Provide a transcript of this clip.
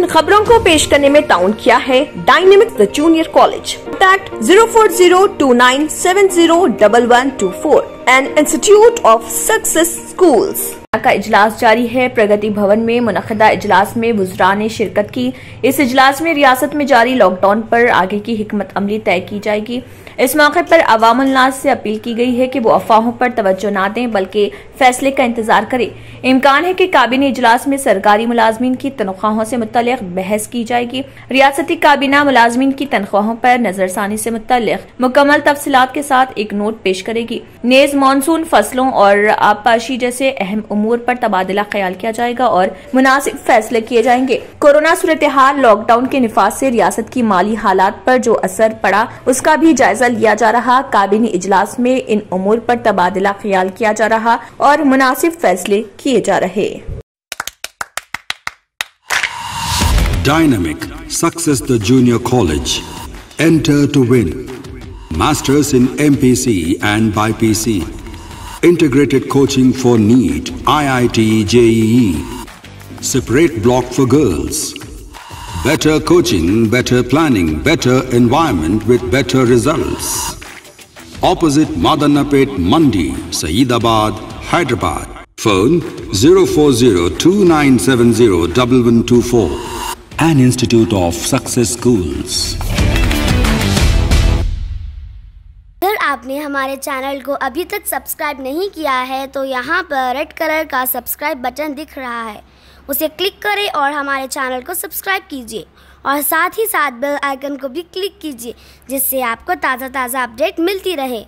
खबरों को पेश करने में ताउन किया है dynamic the junior college. Contact 04029701124 and institute of success schools का इजलास जारी है। प्रगति भवन में मुनक़दा इजलास में वुज़रा ने शिरकत की। इस इजलास में रियासत में जारी लॉकडाउन पर आगे की हिकमत अमली तय की जाएगी। इस मौके पर अवामुल नास से अपील की गई है कि वो अफवाहों पर तवज्जो न दें बल्कि फैसले का इंतजार करें। इम्कान है कि काबीना इजलास में सरकारी मुलाजमीन की तनख्वाहों से मुतल्लिक बहस की जाएगी। रियासती काबीना मुलाजमीन की तनख्वाहों पर नजरसानी से मुतल्लिक मुकम्मल तफसीलात के साथ एक नोट पेश करेगी। नेज मानसून फसलों और आबपाशी जैसे अहम उमूर पर तबादला ख्याल किया जाएगा और मुनासिब फैसले किए जाएंगे। कोरोना सूरत हाल, लॉकडाउन के निफाज से रियासत की माली हालात पर जो असर पड़ा उसका भी जायजा लिया जा रहा। काबीनी इजलास में इन उमूर पर तबादला ख्याल किया जा रहा और मुनासिब फैसले किए जा रहे। Dynamic Success the Junior College. Enter to win. Masters in MPC and BPC. Integrated coaching for NEET, IIT, JEE. Separate block for girls. Better coaching, better planning, better environment with better results. Opposite Madanapet Mandi, Saeedabad, Hyderabad. Phone 04029701124. An Institute of Success Schools. अगर आपने हमारे channel को अभी तक subscribe नहीं किया है तो यहाँ पर रेड कलर का सब्सक्राइब बटन दिख रहा है, उसे क्लिक करें और हमारे चैनल को सब्सक्राइब कीजिए और साथ ही साथ बेल आइकन को भी क्लिक कीजिए जिससे आपको ताज़ा अपडेट मिलती रहे।